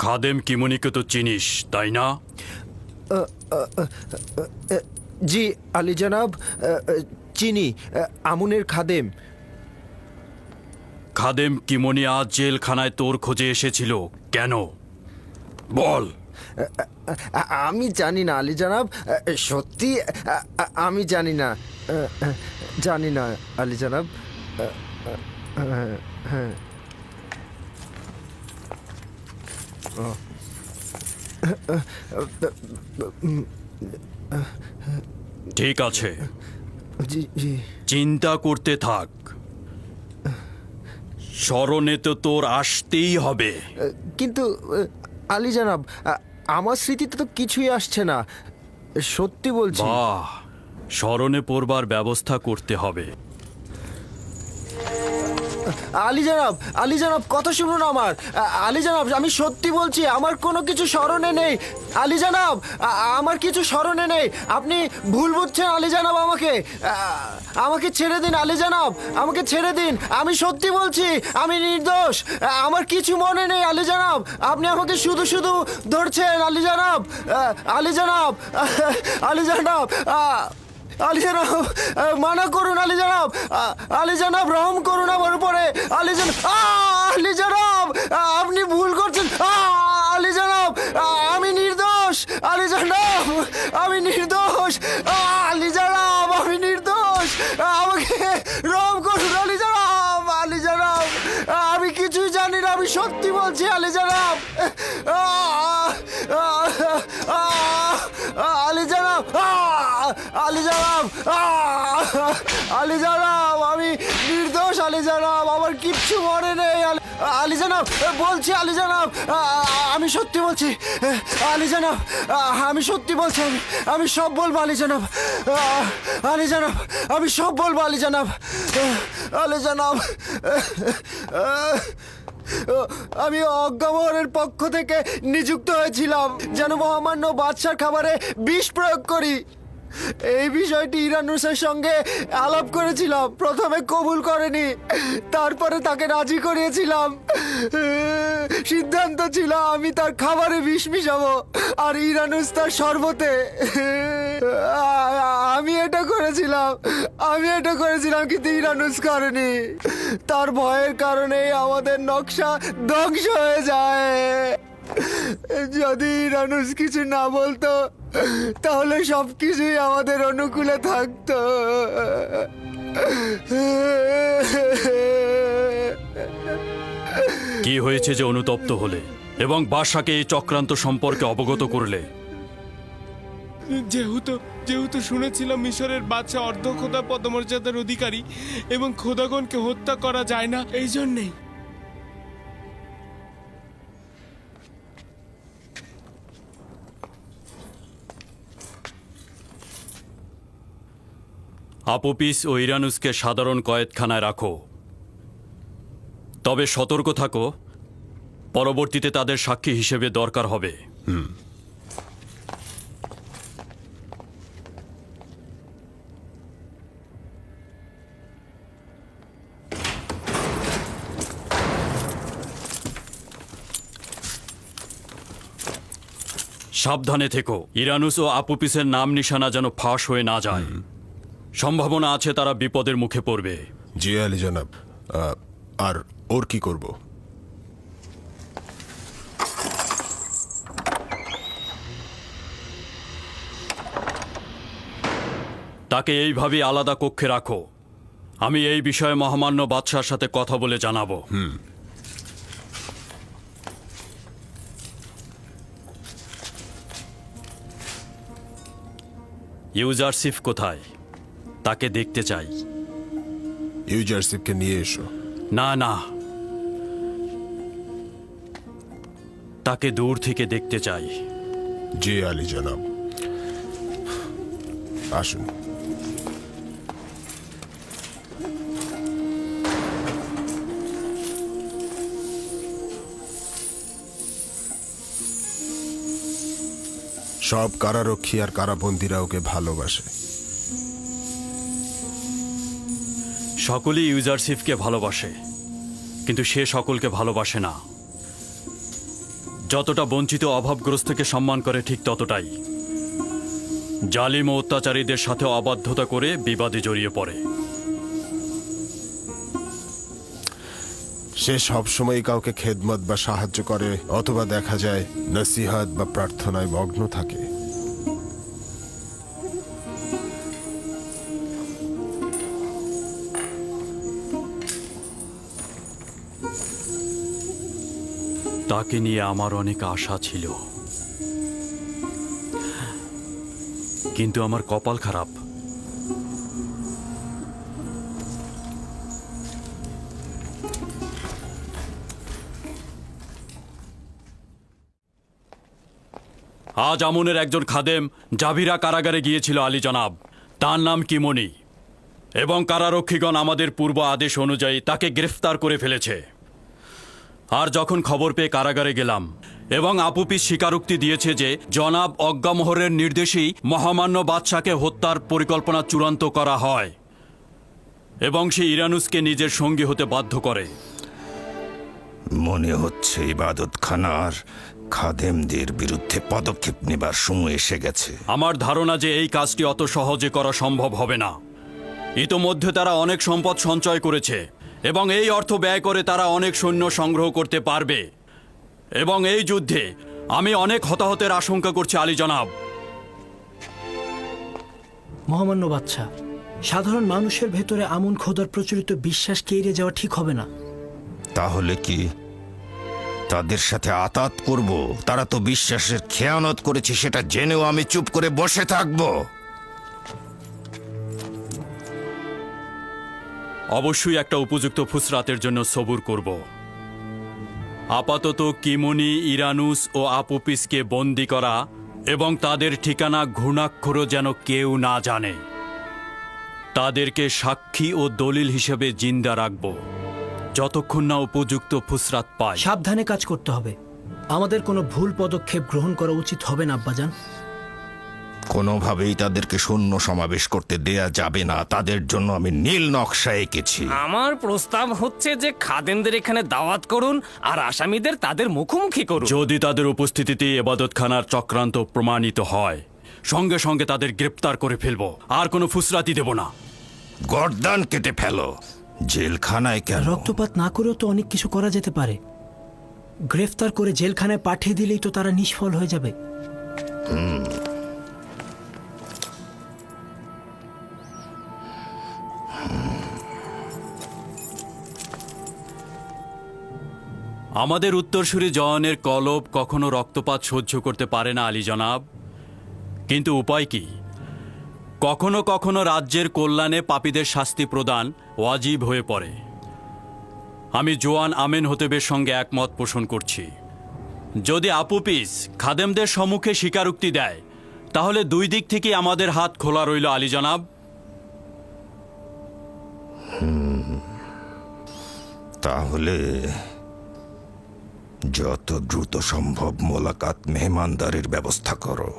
খাদেম কিমনিকে তো চিনিস তাই না? জি আলী জনাব, চিনি। আমুনের খাদেম। খাদেম কিমনি আজ জেলখানায় তোর খোঁজে এসেছিল কেন বল? আমি জানি না আলী জনাব, সত্যি আমি জানি না, জানি না আলী জনাব। হ্যাঁ, ঠিক আছে, জি জি। চিন্তা করতে থাক, স্মরণে তো তোর আসতেই হবে। কিন্তু আলী জনাব, আমার স্মৃতিতে তো কিছুই আসছে না, সত্যি বলছি। বাহ, স্মরণে পড়বার ব্যবস্থা করতে হবে। আলী জনাব, আলী জনাব কথা শুনুন আমার। আলী জনাব, আমি সত্যি বলছি, আমার কোনো কিছু স্মরণে নেই। আলী জনাব, আমার কিছু স্মরণে নেই। আপনি ভুল বুঝছেন আলী জনাব। আমাকে ছেড়ে দিন আলী জনাব, আমাকে ছেড়ে দিন। আমি সত্যি বলছি, আমি নির্দোষ। আমার কিছু মনে নেই আলী জনাব। আপনি আমাকে শুধু শুধু ধরছেন আলী জনাব। আলী জনাব, আলী জনাব, আলী জনাব, মানা করুন আলী জনাব। আলী জনাব, রহম করুন আমার উপরে। আলী জনাব, আলী জনাব, আপনি ভুল করছেন। আলী জনাব, আমি নির্দোষ। আলী জনাব, আমি নির্দোষ। আলী জনাব, আমি নির্দোষ। আমাকে রহম করুন আলী জনাব। আলী জনাব, আমি কিছুই জানি না, আমি সত্যি বলছি আলী জনাব। আলী জনাব, আলী জনাব, আলী জনাব, আমি নির্দোষ আলী জনাব, আমার কিচ্ছু মনে নেই আলী জনাব। বলছি আলী জনাব, আমি সত্যি বলছি আলী জনাব, আমি সত্যি বলছি। আমি সব বলবো আলী জনাব। আলী জনাব, আমি সব বলবো আলী জনাব। আলী জনাব, আমি অজ্ঞামোহরের পক্ষ থেকে নিযুক্ত হয়েছিলাম যেন মহামান্য বাদশার খাবারে বিষ প্রয়োগ করি। এই বিষয়টি ইরানুসের সঙ্গে আলাপ করেছিলাম। প্রথমে কবুল করেনি, তারপরে তাকে রাজি করিয়েছিলাম। সিদ্ধান্ত ছিল আমি তার খাবারে বিষ মিশাবো আর ইরানুস তার শরবতে। আমি এটা করেছিলাম, কিন্তু ইরানুস করেনি। তার ভয়ের কারণেই আমাদের নকশা ধ্বংস হয়ে যায়। যদি ইরানুস কিছু না বলতো তাহলে সবকিছুই আমাদের অনুকূলে থাকতো। কি হয়েছে যে অনুতপ্ত হলে এবং বাদশাকে এই চক্রান্ত সম্পর্কে অবগত করলে? যেহেতু শুনেছিলাম মিশরের বাদশা অর্ধখোদা পদমর্যাদার অধিকারী এবং খোদাগণকে হত্যা করা যায় না, এই জন্যেই। আপোপিস ও ইরানুসকে সাধারণ কয়েদখানায় রাখো, তবে সতর্ক থাকো, পরবর্তীতে তাদের সাক্ষী হিসেবে দরকার হবে। সাবধানে থেকো, ইরানুস ও আপোপিসের নাম নিশানা যেন ফাঁস হয়ে না যায়। সম্ভাবনা আছে তারা বিপদের মুখে পড়বে। জি আলী জনাব। আর ওর কি করব? তাকে এইভাবেই আলাদা কক্ষে রাখো। আমি এই বিষয়ে মহামান্য বাদশার সাথে কথা বলে জানাবো। ইউজারসিফ কোথায়? তাকে দেখতে চাই। ইউজারসিফকে নিয়ে এসো। না না, তাকে দূর থেকে দেখতে চাই। জি আলী জনাব, আসুন। সব কারারক্ষী আর কারাবন্দীরা ওকে ভালোবাসে। সকলেই ইউজারসিফকে ভালোবাসে, কিন্তু সে সকলকে ভালোবাসে না। যতটা বঞ্চিত অভাবগ্রস্তকে সম্মান করে ঠিক ততটাই জালিম ও অত্যাচারীদের সাথে অবাধ্যতা করে বিবাদে জড়িয়ে পড়ে। সে সবসময় কাউকে খেদমত বা সাহায্য করে, অথবা দেখা যায় নসিহাত বা প্রার্থনায় মগ্ন থাকে। তাকে নিয়ে আমার অনেক আশা ছিল, কিন্তু আমার কপাল খারাপ। আজ আমনের একজন খাদেম জাভিরা কারাগারে গিয়েছিল আলী জনাব। তার নাম কিমনি, এবং কারারক্ষীগণ আমাদের পূর্ব আদেশ অনুযায়ী তাকে গ্রেফতার করে ফেলেছে। আর যখন খবর পেয়ে কারাগারে গেলাম, এবং আপুপিস স্বীকারোক্তি দিয়েছে যে জনাব অজ্ঞামোহরের নির্দেশেই মহামান্য বাদশাকে হত্যার পরিকল্পনা চূড়ান্ত করা হয়, এবং সে ইরানুসকে নিজের সঙ্গী হতে বাধ্য করে। মনে হচ্ছে ইবাদতখানার খাদেমদের বিরুদ্ধে পদক্ষেপ নেবার সময় এসে গেছে। আমার ধারণা যে এই কাজটি অত সহজে করা সম্ভব হবে না। ইতোমধ্যে তারা অনেক সম্পদ সঞ্চয় করেছে, এবং এই অর্থ ব্যয় করে তারা অনেক সৈন্য সংগ্রহ করতে পারবে, এবং এই যুদ্ধে আমি অনেক হতাহতের আশঙ্কা করছি আলী জনাব। মহামান্য বাদশা, সাধারণ মানুষের ভেতরে আমন খোদার প্রচলিত বিশ্বাসকে এড়িয়ে যাওয়া ঠিক হবে না। তাহলে কি তাদের সাথে আতাত করব? তারা তো বিশ্বাসের খেয়ানত করেছে, সেটা জেনেও আমি চুপ করে বসে থাকব? অবশ্যই একটা উপযুক্ত ফুসরাতের জন্য সবুর করব। আপাতত কিমনি, ইরানুস ও আপুপিসকে বন্দি করা এবং তাদের ঠিকানা ঘুণাক্ষরও যেন কেউ না জানে। তাদেরকে সাক্ষী ও দলিল হিসেবে জিন্দা রাখব যতক্ষণ না উপযুক্ত ফুসরাত পায়। সাবধানে কাজ করতে হবে। আমাদের কোনো ভুল পদক্ষেপ গ্রহণ করা উচিত হবে না আব্বাজান। কোনোভাবেই তাদেরকে শূন্য সমাবেশ করতে দেয়া যাবে না। তাদের জন্য আমি নীল নকশা এঁকেছি। আমার প্রস্তাব হচ্ছে যে খাদেমদের এখানে দাওয়াত করুন আর আসামিদের তাদের মুখোমুখি করুন। যদি তাদের উপস্থিতিতে এবাদতখানার চক্রান্ত প্রমাণিত হয়, সঙ্গে সঙ্গে তাদের গ্রেপ্তার করে ফেলব, আর কোনো ফুসরাতি দেব না। গর্দান কেটে ফেলো। জেলখানায় কেন? রক্তপাত না করেও তো অনেক কিছু করা যেতে পারে। গ্রেফতার করে জেলখানায় পাঠিয়ে দিলেই তো তারা নিষ্ফল হয়ে যাবে। আমাদের উত্তরসূরি জওয়ানের কলব কখনো রক্তপাত সহ্য করতে পারে না আলী জনাব, কিন্তু উপায় কি? কখনো কখনো রাজ্যের কল্যাণে পাপীদের শাস্তি প্রদান ওয়াজিব হয়ে পড়ে। আমি জোয়ান আমেন হতেবের সঙ্গে একমত পোষণ করছি। যদি আপুপিস খাদেমদের সম্মুখে স্বীকারোক্তি দেয়, তাহলে দুই দিক থেকে আমাদের হাত খোলা রইল আলী জনাব। তাহলে যত দ্রুত সম্ভব মোলাকাত মেহমানদারির ব্যবস্থা করো।